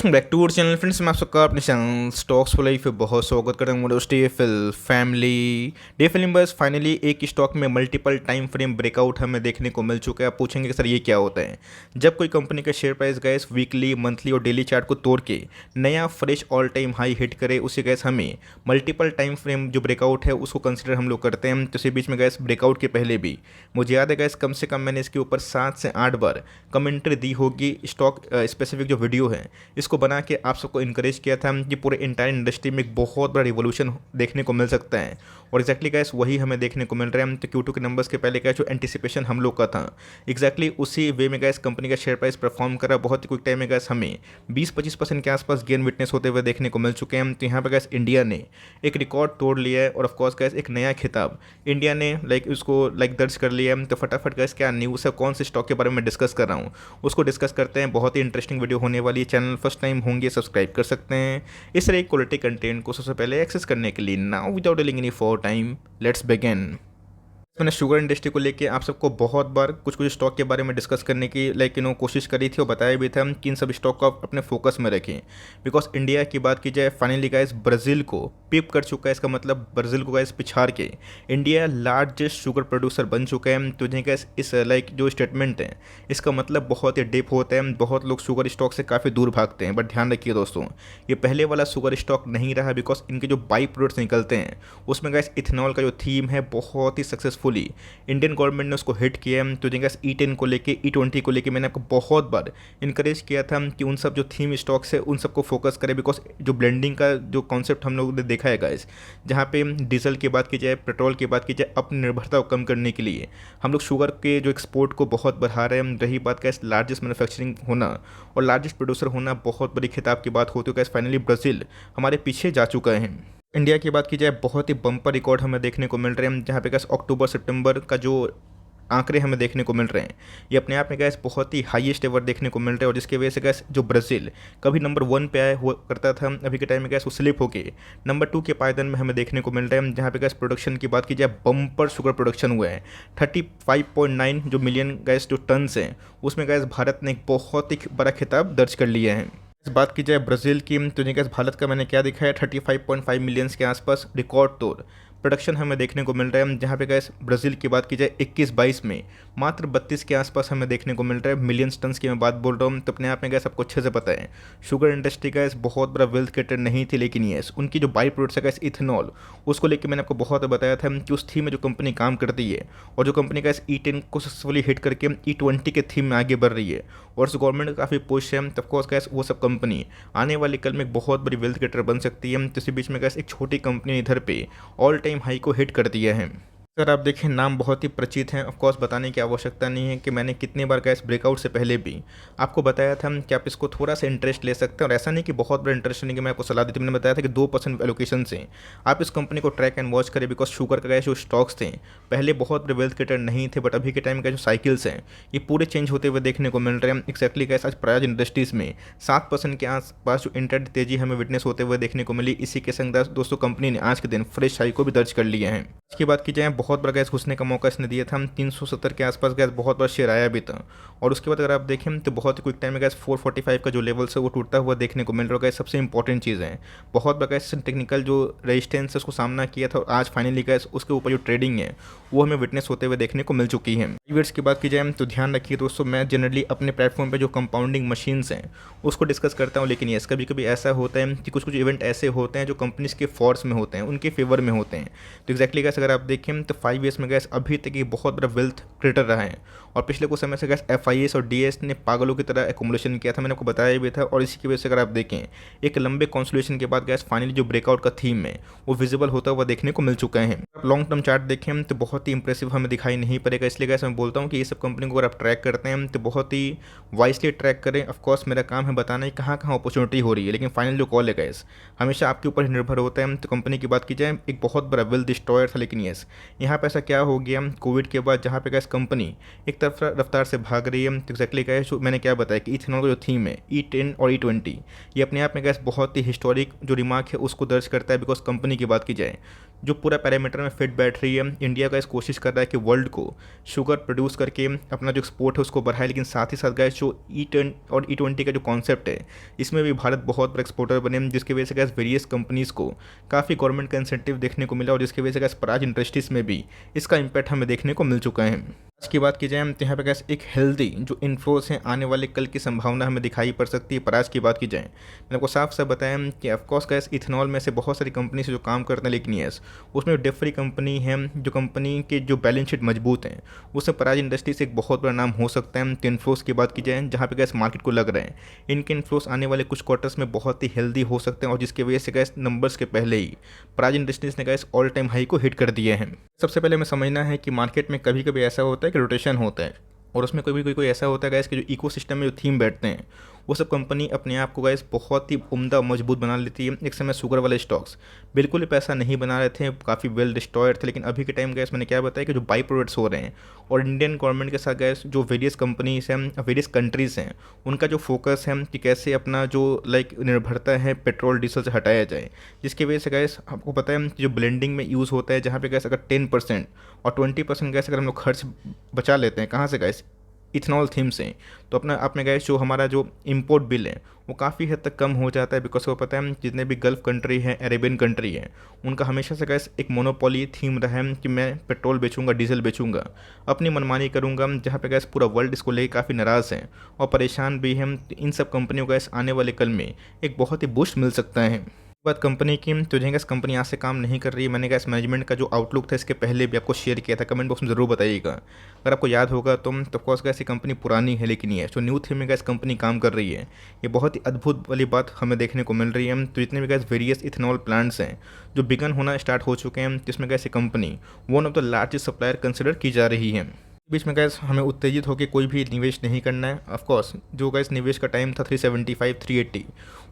Welcome back to our channel friends. मैं आप सबका अपने चैनल स्टॉक्स फॉर लाइफ पे बहुत स्वागत करता हूँ। डीएफएल फैमिली बस फाइनली एक स्टॉक में मल्टीपल टाइम फ्रेम ब्रेकआउट हमें देखने को मिल चुका है। आप पूछेंगे कि सर ये क्या होता है। जब कोई कंपनी का share price gas weekly monthly और डेली चार्ट को तोड़ के नया fresh all time high hit करे, उसे गैस हमें मल्टीपल टाइम फ्रेम जो ब्रेकआउट है उसको कंसिडर हम लोग करते हैं। तो इसी बीच में गैस ब्रेकआउट के पहले भी मुझे याद है गैस कम से कम मैंने इसके ऊपर 7 से 8 बार कमेंट्री दी होगी। स्टॉक स्पेसिफिक जो वीडियो है इसको बना के आप सबको इनकरेज किया था कि पूरे इंटायर इंडस्ट्री में एक बहुत बड़ा रिवोल्यूशन देखने को मिल सकता है। और एक्जैक्टली गैस वही हमें देखने को मिल रहा है। तो Q2 के नंबर्स के पहले गैस जो एंटिसिपेशन हम लोग का था एक्जैक्टली उसी वे में गैस कंपनी का शेयर प्राइस परफॉर्म करा। बहुत ही क्विक टाइम में गैस हमें 20-25% के आसपास गेन विटनेस होते हुए देखने को मिल चुके हैं। तो यहाँ पर गैस इंडिया ने एक रिकॉर्ड तोड़ लिया है और ऑफकोर्स गैस एक नया खिताब इंडिया ने उसको दर्ज कर लिया है। तो फटाफट गैस क्या न्यूज़ है, कौन से स्टॉक के बारे में डिस्कस कर रहा हूँ उसको डिस्कस करते हैं। बहुत ही इंटरेस्टिंग वीडियो होने वाली है। चैनल फर्स्ट टाइम होंगे सब्सक्राइब कर सकते हैं इस तरह क्वालिटी कंटेंट को सबसे पहले एक्सेस करने के लिए। Now without delaying any for time let's begin. मैंने शुगर इंडस्ट्री को लेके आप सबको बहुत बार कुछ कुछ स्टॉक के बारे में डिस्कस करने की कोशिश करी थी और बताया भी था कि इन सब स्टॉक को आप अपने फोकस में रखें। बिकॉज इंडिया की बात की जाए फाइनली गाइस ब्राज़ील को पिप कर चुका है। इसका मतलब ब्राज़ील को गाइस पिछाड़ के इंडिया लार्जेस्ट शुगर प्रोड्यूसर बन चुका है। तो जिन्हें गाइस इस जो स्टेटमेंट है इसका मतलब बहुत ही डीप होता है। बहुत लोग शुगर स्टॉक से काफ़ी दूर भागते हैं, बट ध्यान रखिए दोस्तों ये पहले वाला शुगर स्टॉक नहीं रहा। बिकॉज इनके जो बाई प्रोडक्ट्स निकलते हैं उसमें गाइस इथेनॉल का जो थीम है बहुत ही सक्सेसफुल इंडियन गवर्नमेंट ने उसको हिट किया है। तो जिनका E10 को लेके E20 को लेके मैंने आपको बहुत बार इनकरेज किया था कि उन सब जो थीम स्टॉक्स है उन सबको फोकस करें। बिकॉज जो ब्लेंडिंग का जो कॉन्सेप्ट हम लोगों ने देखा है गाइस, जहाँ पे डीजल की बात की जाए, पेट्रोल की बात की जाए, अपनी निर्भरता को कम करने के लिए हम लोग शुगर के जो एक्सपोर्ट को बहुत बढ़ा रहे हैं। रही बात गाइस लार्जेस्ट मैन्युफैक्चरिंग होना और लार्जेस्ट प्रोड्यूसर होना, बहुत बड़ी खिताब की बात होती है गाइस। फाइनली ब्राज़ील हमारे पीछे जा चुका है। इंडिया की बात की जाए बहुत ही बम्पर रिकॉर्ड हमें देखने को मिल रहे हैं। जहाँ पे गैस अक्टूबर सितंबर का जो आंकड़े हमें देखने को मिल रहे हैं ये अपने आप में गैस बहुत ही हाईएस्ट एवर देखने को मिल रहे हैं। और जिसकी वजह से गैस जो ब्राज़ील कभी नंबर 1 पे आया हुआ करता था, अभी के टाइम में गैस वो स्लिप होके नंबर 2 के पायदान में हमें देखने को मिल रहा है। जहाँ पे गैस प्रोडक्शन की बात की जाए बम्पर शुगर प्रोडक्शन हुआ है 35.9 जो मिलियन गैस जो टन्स हैं उसमें गैस भारत ने एक बहुत ही बड़ा खिताब दर्ज कर लिया है। इस बात की जाए ब्राज़ील की तो गैस भारत का मैंने क्या दिखाया 35.5 मिलियंस के आसपास रिकॉर्ड तोड़ प्रोडक्शन हमें देखने को मिल रहा है। जहाँ पे गैस ब्राज़ील की बात की जाए 21-22 में मात्र 32 के आसपास हमें देखने को मिल रहा है। मिलियंस टन्स की मैं बात बोल रहा हूँ। तो अपने आप में गैस आपको अच्छे से पता है शुगर इंडस्ट्री गैस बहुत बड़ा वेल्थ क्रिएटर नहीं थी, लेकिन येस उनकी जो बाई प्रोडक्ट्स है गैस इथेनॉल उसको लेकर मैंने आपको बहुत बताया था कि उस थीम में जो कंपनी काम करती है और जो कंपनी गैस E10 को सक्सेसफुली हिट करके E20 के थीम में आगे बढ़ रही है और उस गवर्नमेंट का काफ़ी पुश है। तब कोर्स गैस वो सब कंपनी आने वाले कल में एक बहुत बड़ी वेल्थ क्रिएटर बन सकती है। तो इसी बीच में गैस एक छोटी कंपनी इधर पे ऑल टाइम हाई को हिट कर दिया है। सर आप देखें नाम बहुत ही परिचित हैं। ऑफकोर्स बताने की आवश्यकता नहीं है कि मैंने कितनी बार गैस ब्रेकआउट से पहले भी आपको बताया था कि आप इसको थोड़ा सा इंटरेस्ट ले सकते हैं। और ऐसा नहीं कि बहुत बड़ा इंटरेस्ट नहीं कि मैं आपको सलाह दी थी। मैंने बताया था कि 2% एलोकेशन से आप इस कंपनी को ट्रैक एंड वॉच करें। बिकॉज शुगर का गैस जो स्टॉक्स थे पहले बहुत बड़े वेल्थ क्रिएटर नहीं थे, बट अभी के टाइम का जो साइकिल्स हैं ये पूरे चेंज होते हुए देखने को मिल रहे हैं। एक्जैक्टली गैस आज प्राइज इंडस्ट्रीज़ में 7% के आसपास जो इंटर तेजी हमें विटनेस होते हुए देखने को मिली। इसी के संग दोस्तों कंपनी ने आज के दिन फ्रेश हाई को भी दर्ज कर लिया है। इसकी बात की जाए बहुत बड़ा गैस घुसने का मौका इसने दिया था। 370 के आसपास गैस बहुत बड़ा शेयर आया भी था। और उसके बाद अगर आप देखें तो बहुत ही क्विक टाइम में गैस 445 का जो लेवल है वो टूटता हुआ देखने को मिल रहा है। सबसे इंपॉर्टेंट चीज़ है बहुत बड़ा गैस टेक्निकल जो रेजिस्टेंस है उसको सामना किया था और आज फाइनली गैस उसके ऊपर जो ट्रेडिंग है वो हमें विटनेस होते हुए देखने को मिल चुकी है। इवेंट्स की बात की जाए तो ध्यान रखिए दोस्तों मैं जनरली अपने प्लेटफॉर्म पर जो कंपाउंडिंग मशीन्स हैं उसको डिस्कस करता हूँ। लेकिन यस कभी कभी ऐसा होता है कि कुछ कुछ इवेंट ऐसे होते हैं जो कंपनीज के फोर्स में होते हैं, उनके फेवर में होते हैं। तो एक्जैक्टली गैस अगर आप देखें तो 5 ईयर्स में गैस अभी तक ये बहुत बड़ा वेल्थ क्रिएटर रहा है। और पिछले कुछ समय से गैस FIS और DS ने पागलों की तरह एकोमुलेशन किया था, मैंने आपको बताया भी था। और इसी की वजह से अगर आप देखें एक लंबे कॉन्सोलिडेशन के बाद गैस फाइनली जो ब्रेकआउट का थीम है वो विजिबल होता हुआ देखने को मिल चुका है। आप लॉन्ग टर्म चार्ट देखें तो बहुत ही इंप्रेसिव हमें दिखाई नहीं पड़ेगा। इसलिए गैस मैं बोलता हूँ कि ये सब कंपनी को अगर आप ट्रैक करते हैं तो बहुत ही वाइसली ट्रैक करें। ऑफकोर्स मेरा काम है बताना है कहाँ कहाँ अपॉर्चुनिटी हो रही है, लेकिन फाइनल जो कॉल है गैस हमेशा आपके ऊपर ही निर्भर होता है। तो कंपनी की बात की जाए एक बहुत बड़ा वेल्थ डिस्ट्रॉयर था, लेकिन यस यहाँ पे ऐसा क्या हो गया कोविड के बाद जहाँ पे गैस कंपनी एक तरफ रफ्तार से भाग रही है। तो एक्जैक्टली गैस जो मैंने क्या बताया कि इथेनॉल का जो थीम है E10 और E20 ये अपने आप में गैस बहुत ही हिस्टोरिक जो रिमार्क है उसको दर्ज करता है। बिकॉज कंपनी की बात की जाए जो पूरा पैरामीटर में फिट बैठ रही है। इंडिया गैस कोशिश कर रहा है कि वर्ल्ड को शुगर प्रोड्यूस करके अपना जो एक्सपोर्ट है उसको बढ़ाए, लेकिन साथ ही साथ गैस जो E10 और E20 का जो कॉन्सेप्ट है इसमें भी भारत बहुत बड़ा एक्सपोर्टर बने, जिसकी वजह से गैस वेरियस कंपनीज़ को काफ़ी गवर्नमेंट का इंसेंटिव देखने को मिला और जिसकी वजह से गैस पराज इंडस्ट्रीज में भी इसका इम्पैक्ट हमें देखने को मिल चुका है। आज की बात की जाए तो यहाँ पे गैस एक हेल्दी जो इन्फ्लोज हैं आने वाले कल की संभावना हमें दिखाई पड़ सकती है। पर आज की बात की जाए मैंने आपको साफ साफ बताया कि ऑफकोर्स गैस इथेनॉल में से बहुत सारी कंपनी से जो काम करते हैं, लेकिन यस उसमें जो डेफरी कंपनी है, जो कंपनी के जो बैलेंस शीट मजबूत हैं, उससे पराज इंडस्ट्री से एक बहुत बड़ा नाम हो सकता है। तो इन्फ्लोज की बात की जाए जहाँ पे गैस मार्केट को लग रहे हैं इनके इन्फ्लोज आने वाले कुछ क्वार्टर्स में बहुत ही हेल्दी हो सकते हैं और जिसकी वजह से गैस नंबर्स के पहले ही पराज इंडस्ट्रीज ने गैस ऑल टाइम हाई को हिट कर दिए हैं। सबसे पहले हमें समझना है कि मार्केट में कभी कभी ऐसा होता है कि रोटेशन होता है और उसमें कोई ऐसा होता है गैस कि जो इकोसिस्टम में जो थीम बैठते हैं वो सब कंपनी अपने आप को गैस बहुत ही उम्दा मजबूत बना लेती है। एक समय शुगर वाले स्टॉक्स बिल्कुल ही पैसा नहीं बना रहे थे, काफ़ी वेल डिस्ट्रॉयड थे, लेकिन अभी के टाइम गैस मैंने क्या बताया कि जो बाई प्रोडक्ट्स हो रहे हैं और इंडियन गवर्नमेंट के साथ गैस जो वेरियस कंपनीज हैं, वेरियस कंट्रीज़ हैं, उनका जो फोकस है कि कैसे अपना जो निर्भरता है पेट्रोल डीजल से हटाया जाए, जिसकी वजह से गैस आपको पता है कि जो ब्लेंडिंग में यूज़ होता है जहाँ पे गैस अगर 10% और 20% गैस अगर हम लोग खर्च बचा लेते हैं कहाँ से गैस इथेनॉल थीम से, तो अपना आप में गैस जो हमारा जो इंपोर्ट बिल है वो काफ़ी हद तक कम हो जाता है। बिकॉज वो पता है जितने भी गल्फ़ कंट्री हैं, अरेबियन कंट्री है, उनका हमेशा से गैस एक मोनोपोली थीम रहा है कि मैं पेट्रोल बेचूंगा, डीजल बेचूंगा, अपनी मनमानी करूंगा, जहाँ पे गैस पूरा वर्ल्ड इसको लेकर काफ़ी नाराज़ है और परेशान भी है। इन सब कंपनियों को गैस आने वाले कल में एक बहुत ही बूस्ट मिल सकता है। बात कंपनी की तो गैस कंपनी आज से काम नहीं कर रही है। मैंने गैस मैनेजमेंट का जो आउटलुक था इसके पहले भी आपको शेयर किया था, कमेंट बॉक्स में ज़रूर बताइएगा अगर आपको याद होगा तो ऑफकोर्स गैस ये कंपनी पुरानी है, लेकिन ये जो न्यू थीम में गैस कंपनी काम कर रही है ये बहुत ही अद्भुत वाली बात हमें देखने को मिल रही है। तो जितने भी गैस वेरियस इथेनॉल प्लांट्स हैं जो बिगन होना स्टार्ट हो चुके हैं, जिसमें गैस ये company one of the largest supplier consider की जा रही है। बीच में गैस हमें उत्तेजित होकर कोई भी निवेश नहीं करना है। ऑफकोर्स जो गैस निवेश का टाइम था 375 380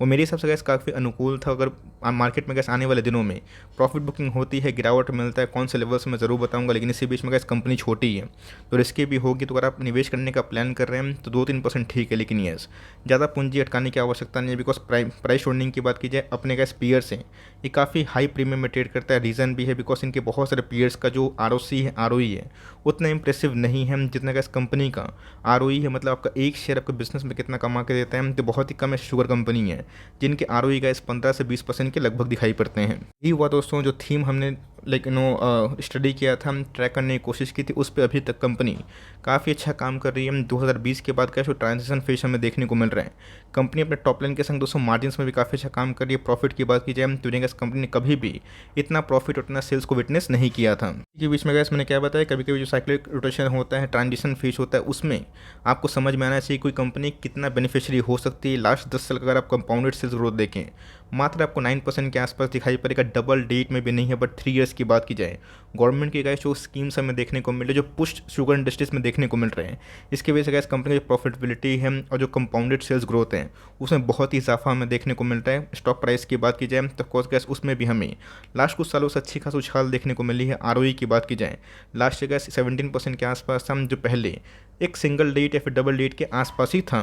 वो मेरे हिसाब से गैस काफ़ी अनुकूल था। अगर मार्केट में गैस आने वाले दिनों में प्रॉफिट बुकिंग होती है, गिरावट मिलता है, कौन से लेवल्स मैं ज़रूर बताऊंगा, लेकिन इसी बीच में गैस कंपनी छोटी है तो रिस्की भी होगी। तो अगर आप निवेश करने का प्लान कर रहे हैं तो 2-3% ठीक है, लेकिन यस ज़्यादा पूंजी अटकाने की आवश्यकता नहीं है। बिकॉज प्राइस होल्डिंग की बात की जाए अपने गैस पीयर से ये काफ़ी हाई प्रीमियम में ट्रेड करता है। रीज़न भी है बिकॉज इनके बहुत सारे पीयर्स का जो ROC है, ROE है, उतना इंप्रेसिव नहीं है जितना गैस कंपनी का ROE है। मतलब आपका एक शेयर आपके बिजनेस में कितना कमा के देता है, तो बहुत ही कम है शुगर कंपनी है जिनके ROE गैस 15 से 20% के लगभग दिखाई पड़ते हैं। यही हुआ दोस्तों जो थीम हमने स्टडी किया था, हम ट्रैक करने की कोशिश की थी, उस पर अभी तक कंपनी काफ़ी अच्छा काम कर रही है। 2020 के बाद का जो ट्रांजिशन फेज हमें देखने को मिल रहा है, कंपनी अपने टॉप लाइन के संग दोस्तों मार्जिन्स में भी काफ़ी अच्छा काम कर रही है। प्रॉफिट की बात की जाए तो गैस कंपनी ने कभी भी इतना प्रॉफिट और इतना सेल्स को विटनेस नहीं किया था। के बीच में गैस मैंने क्या बताया, कभी कभी जो साइक्लिक रोटेशन होता है, ट्रांजिशन फेज होता है, उसमें आपको समझ में आना चाहिए कोई कंपनी कितना बेनिफिशियरी हो सकती है। लास्ट 10 साल का अगर आप कंपाउंडेड सेल्स ग्रोथ देखें मात्र आपको 9% के आसपास दिखाई पड़ेगा, डबल डिजिट में भी नहीं है। बट 3 ईयर्स की बात की जाए गवर्नमेंट की गैस जो स्कीम्स हमें देखने को मिल रही है, जो पुश शुगर इंडस्ट्रीज में देखने को मिल रहे हैं, इसकी वजह से गैस कंपनी की प्रॉफिटेबिलिटी है और जो कंपाउंडेड सेल्स ग्रोथ है उसमें बहुत ही इजाफा हमें देखने को मिलता है। स्टॉक प्राइस की बात की जाए तो ऑफकोर्स गैस उसमें भी हमें लास्ट कुछ सालों से अच्छी खास उछाल देखने को मिली है। ROE की बात की जाए लास्ट ईयर गैस 17% के आसपास था, जो पहले एक सिंगल डिजिट या फिर डबल डिजिट के आसपास ही था।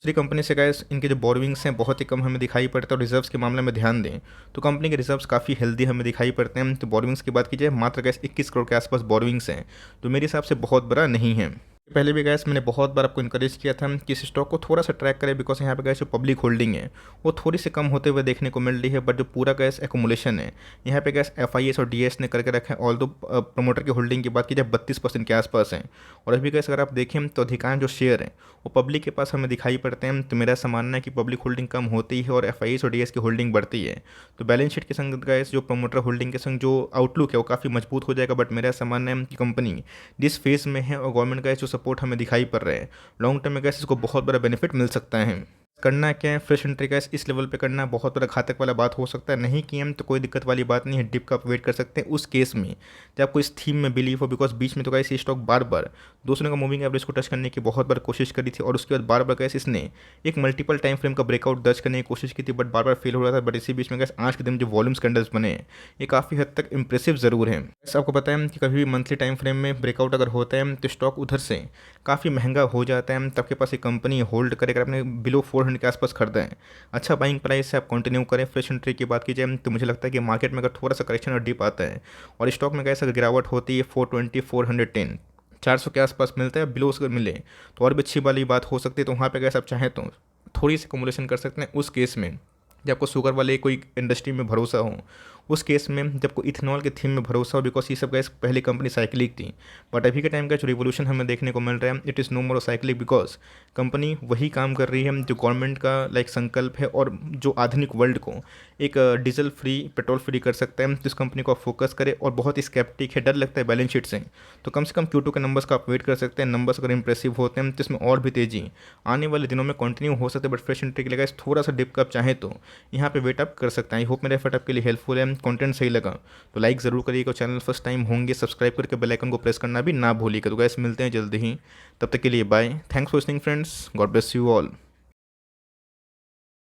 दूसरी कंपनी से गैस इनके जो बोरोविंग्स हैं बहुत ही कम हमें दिखाई पड़ता है और रिजर्व्स के मामले में ध्यान दें तो कंपनी के रिजर्व्स काफ़ी हेल्दी हमें दिखाई पड़ते हैं। तो बोरोविंग्स की बात की जाए मात्र गैस 21 करोड़ के आसपास बोरोविंग्स हैं, तो मेरे हिसाब से बहुत बड़ा नहीं है। पहले भी गैस मैंने बहुत बार आपको इनकरेज किया था कि इस स्टॉक को थोड़ा सा ट्रैक करें, बिकॉज यहाँ पे गैस जो पब्लिक होल्डिंग है वो थोड़ी सी कम होते हुए देखने को मिल रही है। बट जो पूरा गैस एकोमुलेशन है यहाँ पे गैस FIS और DS ने करके रखा है। ऑल दो प्रमोटर की होल्डिंग की बात की जाए 32% के आसपास है और अभी गैस अगर आप देखें तो अधिकांश जो शेयर हैं वो पब्लिक के पास हमें दिखाई पड़ते हैं। तो मेरा ऐसा मानना है कि पब्लिक होल्डिंग कम होती है और FIS और DS की होल्डिंग बढ़ती है, तो बैलेंस शीट के संग गैस जो प्रमोटर होल्डिंग के संग जो आउटलुक है वो काफ़ी मजबूत हो जाएगा। बट मेरा ऐसा मानना है कि कंपनी जिस फेज में है और गवर्नमेंट का जो सपोर्ट हमें दिखाई पड़ रहा है, लॉन्ग टर्म में गैस इसको बहुत बड़ा बेनिफिट मिल सकता है। करना क्या है, फ्रेश एंट्री गैस इस लेवल पे करना बहुत बड़ा घातक वाला बात हो सकता है। नहीं किए हम तो कोई दिक्कत वाली बात नहीं है, डिप का आप वेट कर सकते हैं उस केस में जब आपको इस थीम में बिलीव हो। बिकॉज बीच में तो गैस ये स्टॉक बार बार 200 का मूविंग एवरेज को टच करने की बहुत बार कोशिश करी थी और उसके बाद बार बार गैस इसने एक मल्टीपल टाइम फ्रेम का ब्रेकआउट दर्ज करने की कोशिश की थी, बट बार बार फेल हो रहा था। बट इसी बीच में गैस आज के दिन जो वॉल्यूम्स कैंडल्स बने हैं ये काफ़ी हद तक इंप्रेसिव ज़रूर है। ऐसा आपको पता है कि कभी भी मंथली टाइम फ्रेम में ब्रेकआउट अगर होता है तो स्टॉक उधर से काफ़ी महंगा हो जाता है। तब के पास एक कंपनी होल्ड करे, अगर आपने बिलो 2400 के आसपास खरीदा है, अच्छा बाइंग प्राइस है, आप कंटिन्यू करें। फ्रेश एंट्री की बात की जाए तो मुझे लगता है कि मार्केट में अगर थोड़ा सा करेक्शन और डिप आता है और स्टॉक में कैसा गिरावट होती है 420 410 400 के आसपास मिलता है, बिलो अगर मिले तो और भी अच्छी वाली बात हो सकती है। तो वहाँ पे कैसे आप चाहें तो थोड़ी सी एक्युमुलेशन कर सकते हैं। उस केस में जब आपको शुगर वाले कोई इंडस्ट्री में भरोसा हो, उस केस में जब को इथेनॉल के थीम में भरोसा हो, बिकॉज ये सब गैस पहली कंपनी साइक्लिक थी, बट अभी के टाइम का जो रिवोल्यूशन हमें देखने को मिल रहा है it is no more cyclic, because company वही काम कर रही है जो गवर्नमेंट का लाइक संकल्प है और जो आधुनिक वर्ल्ड को एक डीजल फ्री पेट्रोल फ्री कर सकता है। तो इस कंपनी को आप फोकस करें और बहुत स्केप्टिक है, डर लगता है बैलेंस शीट से, तो कम से कम Q2 के नंबर्स का आप वेट कर सकते हैं। नंबर्स अगर इंप्रेसिव होते हैं तो इसमें और भी तेज़ी आने वाले दिनों में कंटिन्यू हो सकते हैं। बट फ्रेश एंट्री के लिए थोड़ा सा डिप का आप चाहें तो यहाँ पे वेट अप कर सकते हैं। आई होप मेरा एफर्ट आपके लिए हेल्पफुल है, कंटेंट सही लगा तो लाइक ज़रूर करिएगा, चैनल फर्स्ट टाइम होंगे सब्सक्राइब करके बेल आइकन को प्रेस करना भी ना भूलिएगा। तो गैस मिलते हैं जल्दी ही, तब तक के लिए bye, thanks for listening friends, God bless you all.